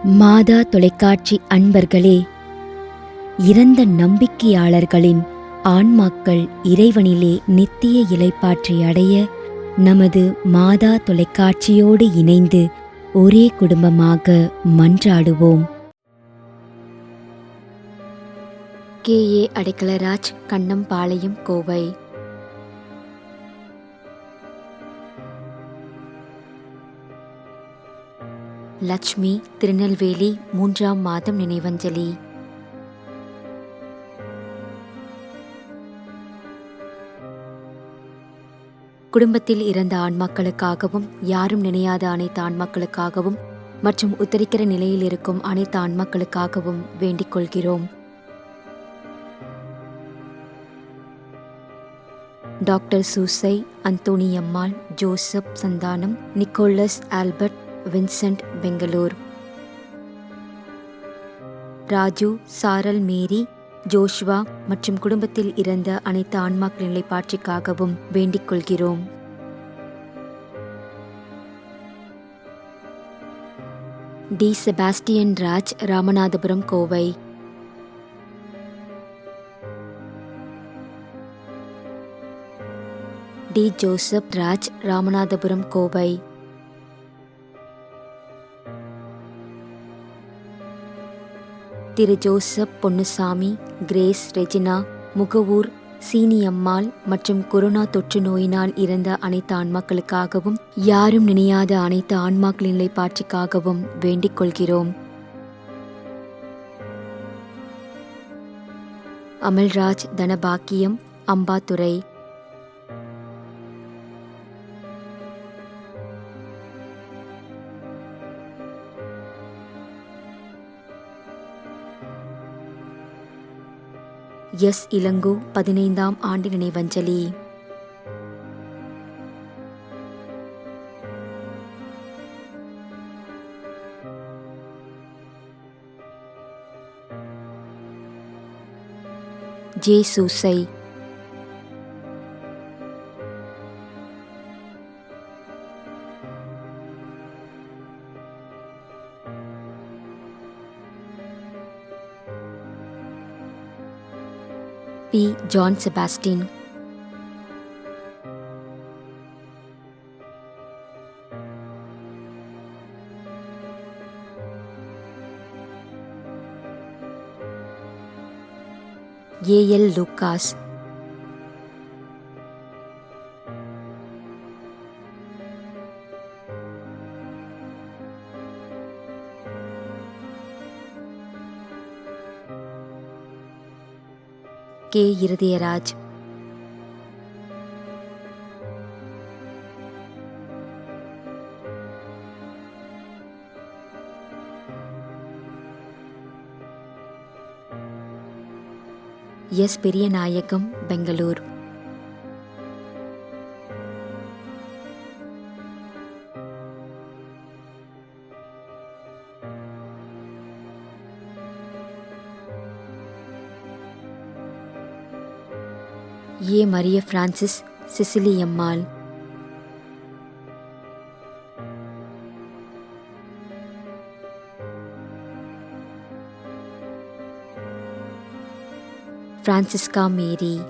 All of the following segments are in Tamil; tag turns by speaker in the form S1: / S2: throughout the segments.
S1: மாதா தொலைக்காட்சி அன்பர்களே, இறந்த நம்பிக்கையாளர்களின் ஆன்மாக்கள் இறைவனிலே நித்திய இளைப்பாற்றி அடைய நமது மாதா தொலைக்காட்சியோடு இணைந்து ஒரே குடும்பமாக மன்றாடுவோம். கே.ஏ. அடைக்கலராஜ், கண்ணம்பாளையம், கோவை. லட்சுமி, திருநெல்வேலி, 3ஆம் மாதம் நினைவஞ்சலி. குடும்பத்தில் இறந்த ஆன்மாக்களுக்காகவும், யாரும் நினையாத அனைத்து ஆன்மாக்களுக்காகவும் மற்றும் உத்தரிக்கிற நிலையில் இருக்கும் அனைத்து ஆன்மாக்களுக்காகவும் வேண்டிக் கொள்கிறோம். Doctor Soosai, Anthoniammal, Joseph, Santhanam, Nicholas, Albert, Vincent, Bengaluru. Raju, Saral, Mary, Joshua மற்றும் குடும்பத்தில் இறந்த அனைத்து ஆன்மாக்களின் நிலைப்பாற்றிற்காகவும் வேண்டிக் கொள்கிறோம். T. Sebastian Raj, Ramanathapuram, Kovai. T. Joseph Raj, Ramanathapuram, Kovai. Thiru Joseph, Ponnusamy, Grace, Regina, Mugavur, Seeniammal மற்றும் கொரோனா தொற்று நோயினால் இறந்த அனைத்து ஆன்மாக்களுக்காகவும், யாரும் நினையாத அனைத்து ஆன்மாக்களின் நிலைப்பாற்றிற்காகவும் வேண்டிக் கொள்கிறோம். அமல்ராஜ், தனபாக்கியம், அம்பாத்துரை. எஸ். இளங்கோ, 15ஆம் ஆண்டு நினைவஞ்சலி. J. Susai. P. John Sebastin. A. L. Lucas. K. Irudayaraj. S. Periyanayagam, Bangalore. A. Maria Francis, Siciliammal. Francisca Mary.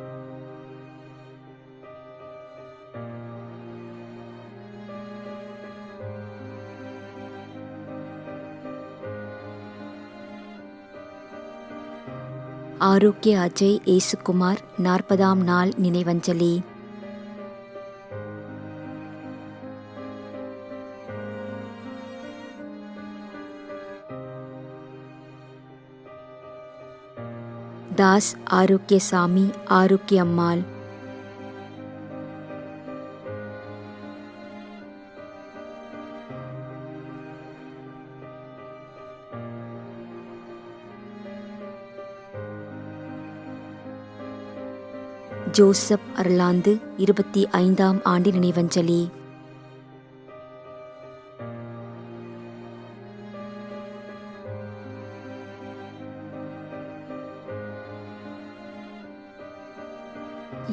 S1: Arokya Ajay, Yesukumar, 40ஆம் நாள் நினைவஞ்சலி. தாஸ், ஆரோக்கியசாமி, ஆரோக்கியம்மாள். ஜோசப் அர்லாந்து, 25ஆம் ஆண்டு நினைவஞ்சலி.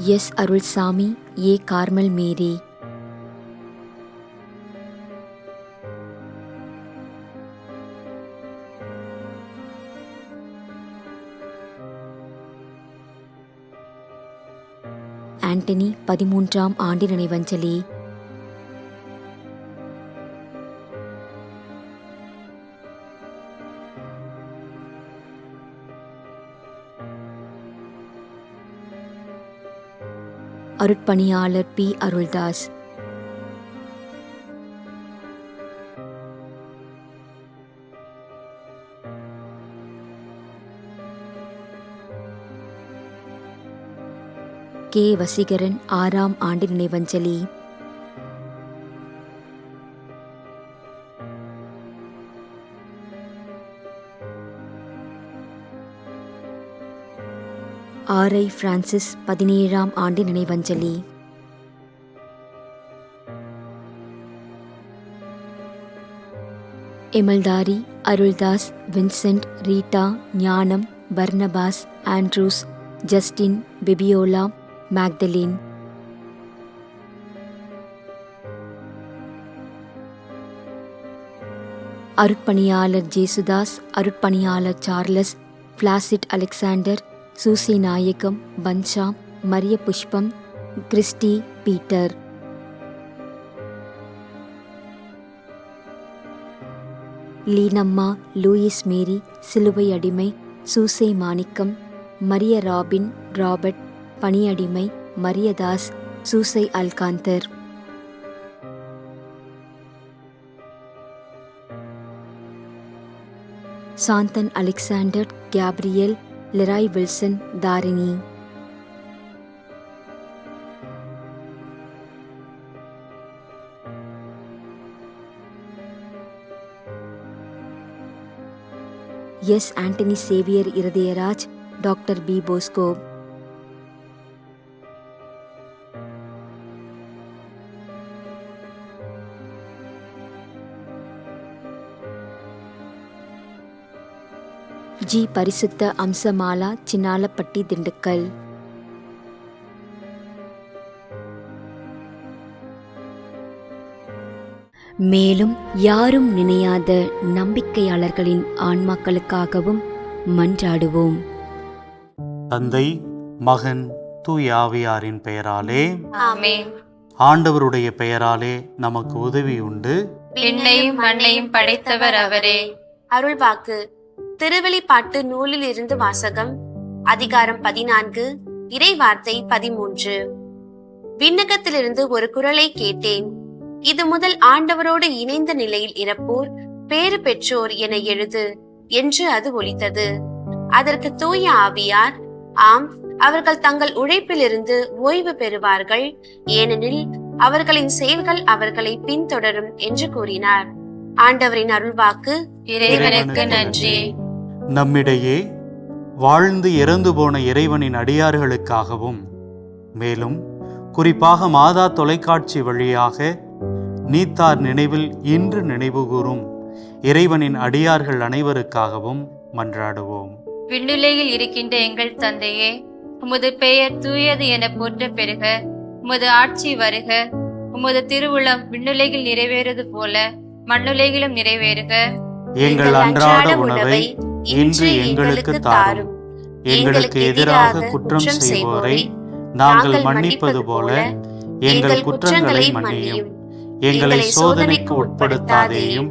S1: S. Arulsamy, A. Carmel Mary. Antony 13ஆம் ஆண்டு நினைவஞ்சலி. அருட்பணியாளர் பி. அருள்தாஸ். கே. வசீகரன் 6ஆம் ஆண்டு நினைவஞ்சலி. ஆர்.ஐ. பிரான்சிஸ் 17ஆம் ஆண்டு நினைவஞ்சலி. Emaldari, Aruldas, Vincent, Rita, Gnanam, Barnabas, Andrews, Justin, Fabiola, Magdalene. அருட்பணியாளர் ஜேசுதாஸ், அருட்பணியாளர் Charles, Placid Alexander, Soosi Nayagam, Bansha, Maria Pushpam, Christy, Peter. Leenamma, Louis Mary, Siluvai Adimai, Susai Manickam, Maria Robin, Robert, Paniyadimai, Mariadas, Susai Alcantar. Santhan Alexander, Gabriel, Leroy Wilson, Tharini. S. Antony Xavier Irudayaraj, doctor P. Bosco. G. Parisutha Amsamala, Chinnalapatti, Dindigul. மேலும் யாரும் நினையாத நம்பிக்கையாளர்களின் ஆன்மாக்களுக்காகவும் மன்றாடுவோம்.
S2: தந்தை, மகன், தூய ஆவியாரின் பெயராலே
S3: ஆமென்.
S2: ஆண்டவருடைய பெயராலே நமக்கு உதவி உண்டு.
S3: விண்ணையும் மண்ணையும் படைத்தவர் அவரே.
S4: அருள்வாக்கு. திருவெளிப்பாட்டு நூலில் இருந்து வாசகம். அதிகாரம் 14, இறை வார்த்தை 13. விண்ணகத்திலிருந்து ஒரு குரலை கேட்டேன். இது முதல் ஆண்டவரோடு இணைந்த நிலையில் இறப்போர் பேறு பெற்றோர் என எழுது என்று அது ஒலித்தது. அதற்கு தூய ஆவியார், ஆம், அவர்கள் தங்கள் உழைப்பிலிருந்து ஓய்வு பெறுவார்கள், ஏனெனில் அவர்களின் செயல்கள் அவர்களை பின்தொடரும் என்று கூறினார். ஆண்டவரின் அருள்வாக்கு.
S3: இறைவனுக்கு நன்றி.
S2: நம்மிடையே வாழ்ந்து இறந்து போன இறைவனின் அடியார்களுக்காகவும், மேலும் குறிப்பாக மாதா தொலைக்காட்சி வழியாக நீத்தார் நினைவில் இன்று நினைவுகூரும் இறைவனின் அடியார்கள் அனைவருக்காகவும் மன்றாடுவோம்.
S3: விண்ணுலகில் இருக்கின்ற எங்கள் தந்தையே, உமது பெயர் தூயது என போற்ற பெறுக. உமது ஆட்சி வருக. உமது திருவுளம் விண்ணுலகில் நிறைவேறுவது போல மண்ணுலகிலும் நிறைவேறுக.
S2: எங்கள் அன்றாட உணவை இன்று எங்களுக்கு தாரும். எங்களுக்கு எதிராக குற்றம் செய்வோரை நாங்கள் மன்னிப்பது போல எங்கள் குற்றங்களை மன்னியும். எங்களை சோதனைக்கு உட்படுத்தாதேயும்,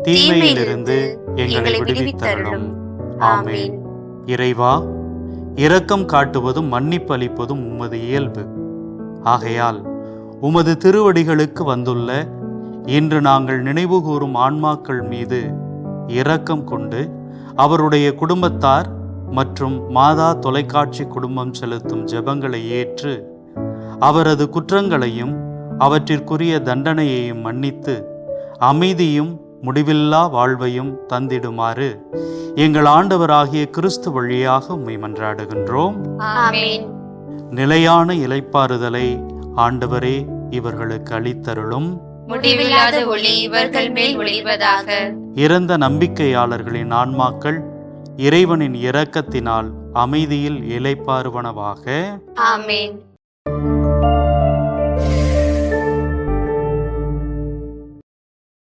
S2: தீமையிலிருந்து எங்களை விடுவித்தருளும். ஆமென். இறைவா, இரக்கம் காட்டுவதும் மன்னிப்பு அளிப்பதும் உமது இயல்பு. ஆகையால் உமது திருவடிகளுக்கு வந்துள்ள இன்று நாங்கள் நினைவுகூரும் ஆன்மாக்கள் மீது இரக்கம் கொண்டு அவருடைய குடும்பத்தார் மற்றும் மாதா தொலைக்காட்சி குடும்பம் செலுத்தும் ஜெபங்களை ஏற்று அவரது குற்றங்களையும் அவற்றிற்குரிய தண்டனையையும் மன்னித்து அமைதியும் முடிவில்லா வாழ்வையும் தந்திடுமாறு எங்கள் ஆண்டவராகிய கிறிஸ்து வழியாக உம்மை மன்றாடுகின்றோம்.
S4: ஆமென்.
S2: நிலையான இளைப்பாறுதலை ஆண்டவரே இவர்களுக்கு அளித்தருளும்.
S3: முடிவில்லாத ஒளி இவர்கள் மேல் ஒளிவதாக.
S2: இறந்த நம்பிக்கையாளர்களின் ஆன்மாக்கள் இறைவனின் இரக்கத்தினால் அமைதியில் இளைப்பாறுவனவாக.
S3: ஆமென்.